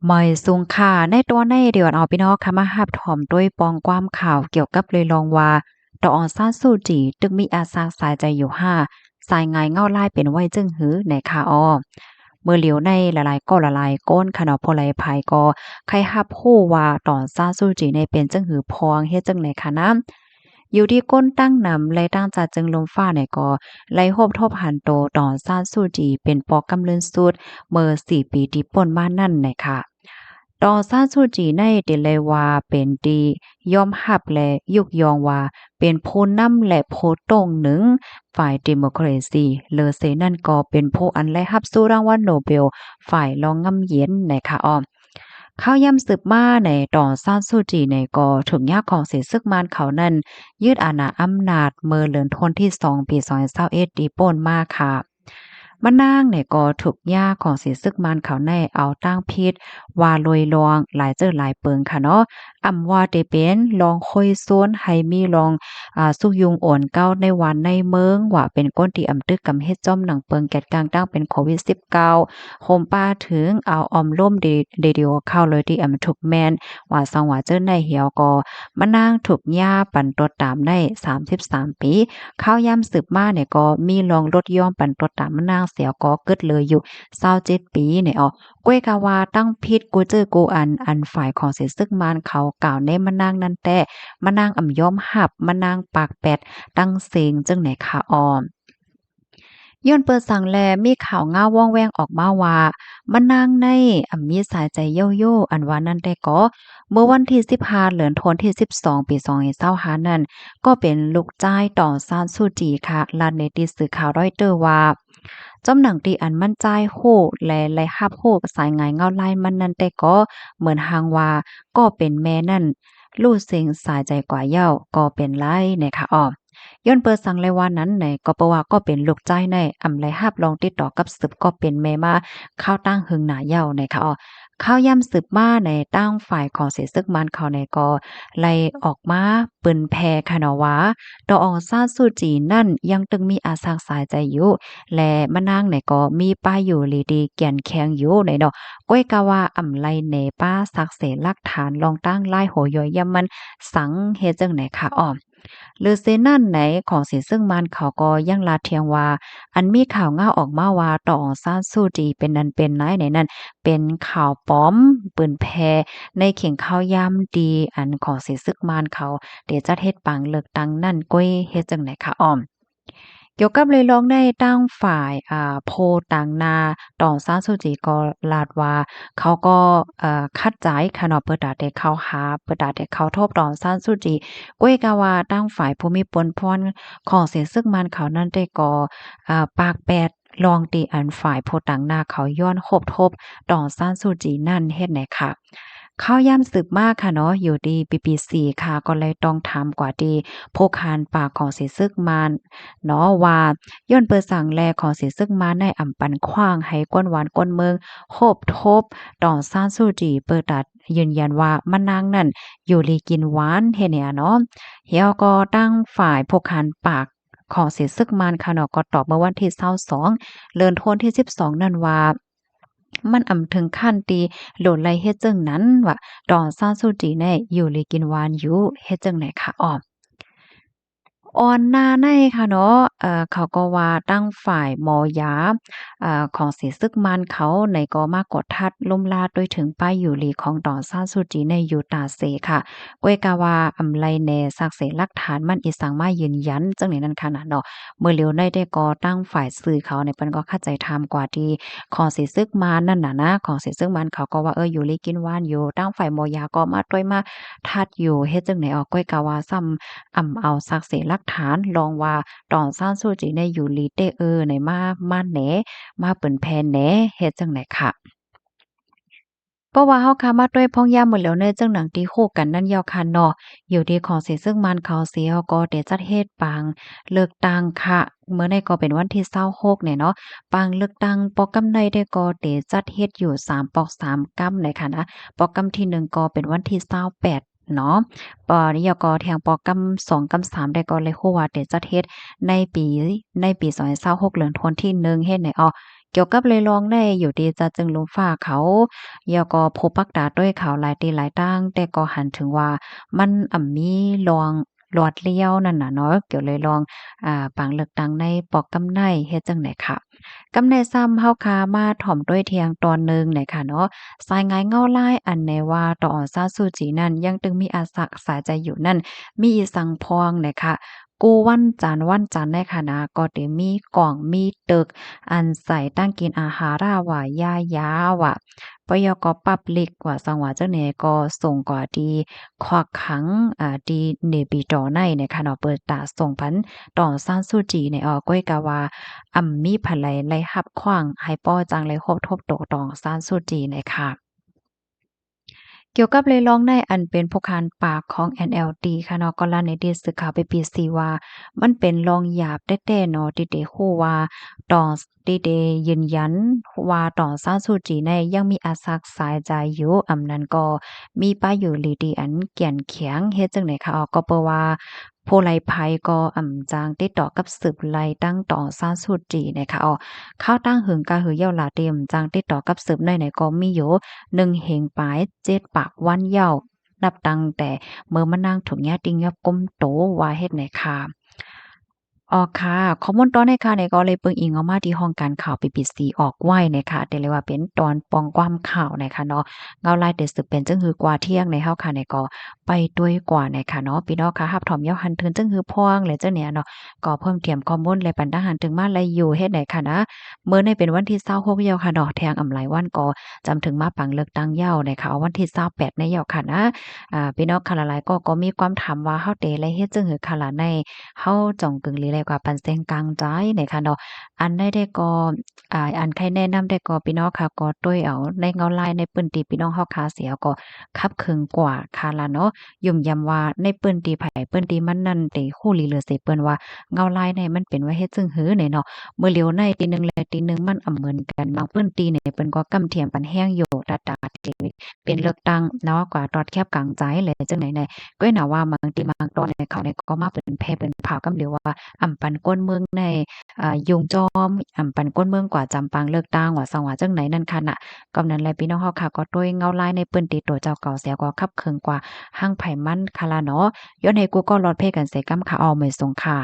หมอยสูงค่ะในตัวในเดี๋ยวเอาพี่น้องค่ะมารับถอมด้วยปองความข่าวเกี่ยวกับเลยลองว่าดอกออนซานซูจีตึกมีอาสาสายใจอยู่ห้าสายงายเงาลายเป็นไว้จึงหือในค่ะอ้อเมื่อเหลียวในหลายๆก็ละลายก้นค่ะเนาะพอไหลภายก็ใครรับฮู้ว่าดอนซานซูจีในเป็นจึงหือพองเฮ็ดจังไหนค่ะนะอยู่ที่ก้นตั้งนำและตั้งจัดจึงลมฟ้าเนี่ยก็ไล่โฮบทบหันโตดอนซานซูจีเป็นปอกกำเลินสุดเมื่อ4 ปีที่ป่นมานั่นน่ะค่ะ ดองซานซูจีในติเลยว่าเป็นดียอมรับและยุกยองว่าเป็นผู้นำและผู้ตรงหนึ่งฝ่ายดิโมคราซีเลอเซนั่นก็เป็นผู้อันและรับสู้รางวัลโนเบลฝ่ายรองงำเย็นนะคะอ้อข้าวย่ำสืบมาในดองซานซูจีในก็ถึงยากของเสซึกมานเขานั้นยืดอาณาอำนาจเมื่อเลือนทนที่2ปี2021ดีป่นมาค่ะ มะนางเนี่ยก็ถูกย่าของสีซึกมันเขาในเอาตั้งพิษว่าลอยลองหลายเจอหลายเปิงค่ะเนาะว่าได้เป็นลองค่อยซ้นให้มีลองสุกยุงโอนเก้าในวันในเมืองว่าเป็นก้นที่ตึกกำเฮ็ดจ้อมหนังเปิงแกดกลางตั้งเป็นโควิด19โฮมป้าถึงเอาออมล่มเดียวเข้าเลยที่ถูกแม่นว่าสังว่าเจอในเหี่ยวก็มะนางถูกย่าปั่นตัวตามได้33 ปีข้าวยามสืบมาเนี่ยก็มีลองลดย่อมปั่นตัวตามมะนางเสียวก็เกิดเลยอยู่27 ปีเนี่ยก้วยกะว่าตั้งพิษกูเจอกูอันฝ่ายของเสซึกมานเขากล่าวในมะนางนั้นแต่มะนางยอมหับมะนางปากแปดตั้งเสียงจังไหนคะออมย้อนเปิดสั่งแลมีข่าวง่าว่องแวงออกมาว่ามะนางในมีสายใจโยโย่อันว่านั้นได้ก็เมื่อวันที่15เดือนธันวาคมที่12ปี2025นั้นก็เป็นลูกจ้ายต่อซานซูจีค่ะลั่นในที่สื่อข่าวรอยเตอร์ว่าจำหนังตีอันมั่นใจโหและฮับโหสายงายเงาลายมันนั้นแต่ก็เหมือนหางว่าก็เป็นแม่นั่นลู่เสียงสายใจกว่าเย้าก็เป็นไรนะคะอ้อย้อนเปิดสังเลยว่านั้นไหนก็เพราะว่าก็เป็นลูกใจในไรฮับลองติดต่อกับสืบก็เป็นแม่มาข้าวตั้งหึงหนาเย้านะคะอ้อข้าวย่ำสืบมาในตั้งฝ่ายของเสซึกมันเขาในก็ไล่ออกมาปืนแพค่ะเนาะว่าดอกอองซานซูจีนั่นยังตึงมีอาสาสายใจอยู่ และมะนางเนี่ยก็มีป้ายอยู่ลีดีแก่นแข็งอยู่ในดอกก้อยกะว่าไลเนป้าสักเสลักฐานลองตั้งไล่โหยอยยำมันสังเฮ็ดจังไหนคะอ้อมหรือเซนั่นไหนของสิซึ่งมันเขาก็ยังลาเทียงว่าอันมีข่าวง่าออกมาว่าต่อองซานซูจีเป็นนั้นเป็นไหนไหนนั่นเป็นข่าวปลอมปืนแพในเข่งข้าวยามดีอันของสิซึกมานเขาเดี๋ยวจะเฮ็ดปังเลิกตังนั่นก้อยเฮ็ดจังไหนคะอ้อม เกี่ยวกับเลยร้องได้ตั้งฝ่ายโพต่างนาตองซานซูจีก็ลาดว่าเขาก็คัดใจค่ะเนาะเปิดดาได้เข้าหาเปิดดาได้เข้าทบตองซานซูจีก้วยกะว่าตั้งฝ่ายผู้มีปนพรของเสียซึกมันเขานั้นได้ก่อปากแปดลองตีอันฝ่ายโพต่างนาเขาย้อนคบทบตองซานซูจีนั่นเฮ็ดไหนค่ะ ข้าวยามสืบมากค่ะเนาะอยู่ดี BBC ค่ะก็เลยต้องถามกว่าดีผู้คานปากของสีซึกมานเนาะว่าย้อนเปิดสั่งแลของสีซึกมานในปันขว้างให้ก้นหวานก้นเมืองโคบทบต่อซานซูจีเปิดตัดยืนยันว่ามะนางนั่นอยู่ลีกินหวานเฮ็ดเนี่ยเนาะเฮียก็ตั้งฝ่ายผู้คานปากของสีซึกมานค่ะเนาะก็ตอบเมื่อวันที่22เดือนธันวาคมที่12นั่นว่ามันถึงขั้นตีโหลดไลเฮ็ดจังนั้นว่าดอนซานซูจีแน่อยู่ลีกินหวานอยู่เฮ็ดจังไหนคะอ้อ ออนหน้าในค่ะเนาะเขาก็ว่าตั้งฝ่ายหมอยาของสีซึกมันเขาในก็มากดทัดล่มลาดด้วยถึงป้ายอยู่หลีของดอนซานซูจีในยูตาเซค่ะก้วยกาว่าไลแน่ซักเสหลักฐานมันอีสังมายืนยันจังนี้นั่นค่ะนะเนาะเมื่อเร็วได้ก็ตั้งฝ่ายสื่อเขาในเปิ้นก็เข้าใจทำกว่าที่ของสีซึกมันนั่นน่ะนะของสีซึกมันเขาก็ว่าอยู่ลีกินหวานอยู่ตั้งฝ่ายหมอยาก็มาด้วยมาทัดอยู่เฮ็ดจังไหนก้วยกาว่าซ้ำ เอาสักเสหลักฐานลองว่าตอนซ่านซูจีในอยู่ลีเตในมาแหนมาเปิ่นแพนแหนเฮ็ดจังไหนค่ะเพราะว่าเฮาค่ะมาด้วยพ้องยามหมดแล้วเน้อจังหนังที่คู่กันนั่นยาวค่ะเนาะอยู่ที่ของเสิซึ่งมันเขาเสียก็ได้จัดเฮ็ดปังเลือกตั้งค่ะเมื่อในก็เป็นวันที่26เนี่ยเนาะปังเลือกตั้งปอกำในได้ก็ได้จัดเฮ็ดอยู่3ปอก3กำเลยค่ะนะปอกำที่1ก็เป็นวันที่28เนาะปอนี้ก็แทงปอกำ2กำ3ได้ก็เลยฮู้ว่าได้จัดเฮ็ดในปี2026เดือนธันวาคมที่1เฮ็ดไหนอ้อ กี่ยวกับเลยลองได้อยู่ดีจะจึงลุงฟ้าเขาแล้วก็พบปักดาด้วยเขาหลายตีหลายตั้งแต่ก็หันถึงว่ามันมีลองหลอดเลี้ยวนั่นน่ะเนาะเกี่ยวเลยลองปางเลือกตั้งในปอกกำไนเฮ็ดจังได๋ค่ะกำไนซ้ำเฮาคามาถ่อมด้วยเทียงตอนหนึ่งไหนค่ะเนาะสายงายเงาลายอันในว่าตออซาซูจีนั่นยังตึงมีอาสักสายใจอยู่นั่นมีอีสังพองไหนค่ะกูวันจันทร์ในค่ะนะก็ได้มีกล่องมีตึกอันใส่ตั้งกินอาหาราว่ายายาว่ะปยกปับลิกว่าสังว่าเจ้าเนี่ยก็ส่งกว่าดีควักขังดีเนบิดอในเนี่ยค่ะเนาะเปิดตาส่งพันต่อซานซูจีในก้อยกะว่ามีไผไลไล่รับขว้างให้ป้อจังเลยครบทบโตตองซานซูจีในค่ะ เกี่ยวกับเลยร้องในอันเป็นผู้คานปากของ NLD ค่ะเนาะก็ลั่นในดีสื่อข่าวไปปีซีว่ามันเป็นรองหยาบแต้ๆเนาะที่ได้ฮู้ว่าตอที่ได้ยืนยันว่าตอซานซูจีในยังมีอาสักสายใจอยู่นั้นก็มีป้าอยู่ลีดีอันเกี่ยนเขียงเฮ็ดจังได๋คะก็เปนว่าผู้ไลภัยก็จางติดต่อกับสืบไลตั้งต่อซานซูจีนะคะข้าวตั้งหึงกะหือเยาหลาเต็มจางติดต่อกับสืบในไหนก็มีอยู่1เหงปลาย7ปากวันเหย้านับตั้งแต่เมื่อมานั่งถุงยาติงยับก้มโตว่าเฮ็ดไหนค่ะอ๋อค่ะข้อมูลตอนนี้ค่ะเนี่ยก็เลยเปิงอิงเอามาที่ห้องการข่าว BBC ออกไว้นะคะแต่เลยว่าเป็นตอนปองความข่าวนะคะเนาะเงาลายเด็ดสืบเป็นจังหือกว่าเที่ยงในเฮาค่ะเนี่ยก็ไปด้วยกว่านะคะเนาะพี่น้องค่ะรับถอมยาวหันถึงจังหือพวงและจังเนี่ยเนาะก็เพิ่มเติมข้อมูลและปันทหารถึงมาและอยู่เฮ็ดไหนค่ะนะเมื่อในเป็นวันที่26ยาวค่ะเนาะแทงหลายวันก็จำถึงมาปังเลือกตั้งยาวนะคะวันที่28ในยาวค่ะนะพี่น้องค่ะหลายๆก็มีความถามว่าเฮาเตและเฮ็ดจังหือค่ะล่ะใน เฮาจ่องกึ่งลีแลกว่าปันแซงกลางใจเนี่ยค่ะเนาะอันใดได้ก็อันใครแนะนำได้ก็พี่น้องค่ะก็ต้วยเอาในเงาลายในปื้นตีพี่น้องเฮาคาเสียก็คับเคิงกว่าค่ะล่ะเนาะยุ่มยำว่าในปื้นตีไผปื้นตีมันนั่นเตฮู้ลีเหลือเสเปิ้นว่าเงาลายในมันเป็นว่าเฮ็ดจึงหือเนี่ยเนาะมื้อเหลียวในตีหนึ่งและตีหนึ่งมันเหมือนกันบางปื้นตีเนี่ยเปิ้นก็กำเทียมปันแห้งอยู่ตาๆที่เป็นเลือกตั้งเนาะกว่าตอดแคบกลางใจเลยจังไหนแน่ก็น่าว่าบางทีบางตอนเนี่ยเขาเนี่ยก็มาเป็นแพร่เป็นผ่ากำเหลียวว่าปันก้นเมืองในยุงจอมปันก้นเมืองกว่าจำปางเลิกตั้งว่าสังว่าจังไหนนั่นค่ะน่ะกำนั้นแลพี่น้องเฮาค่ะก็โดยเงาลายในปื้นติตัวเจ้าเก่าเสียก็คับเคิงกว่าห้างไผมันค่ะล่ะเนาะย้อนให้กูก็รอดเพกันใส่กำค่ะเอาไม่สงค่ะ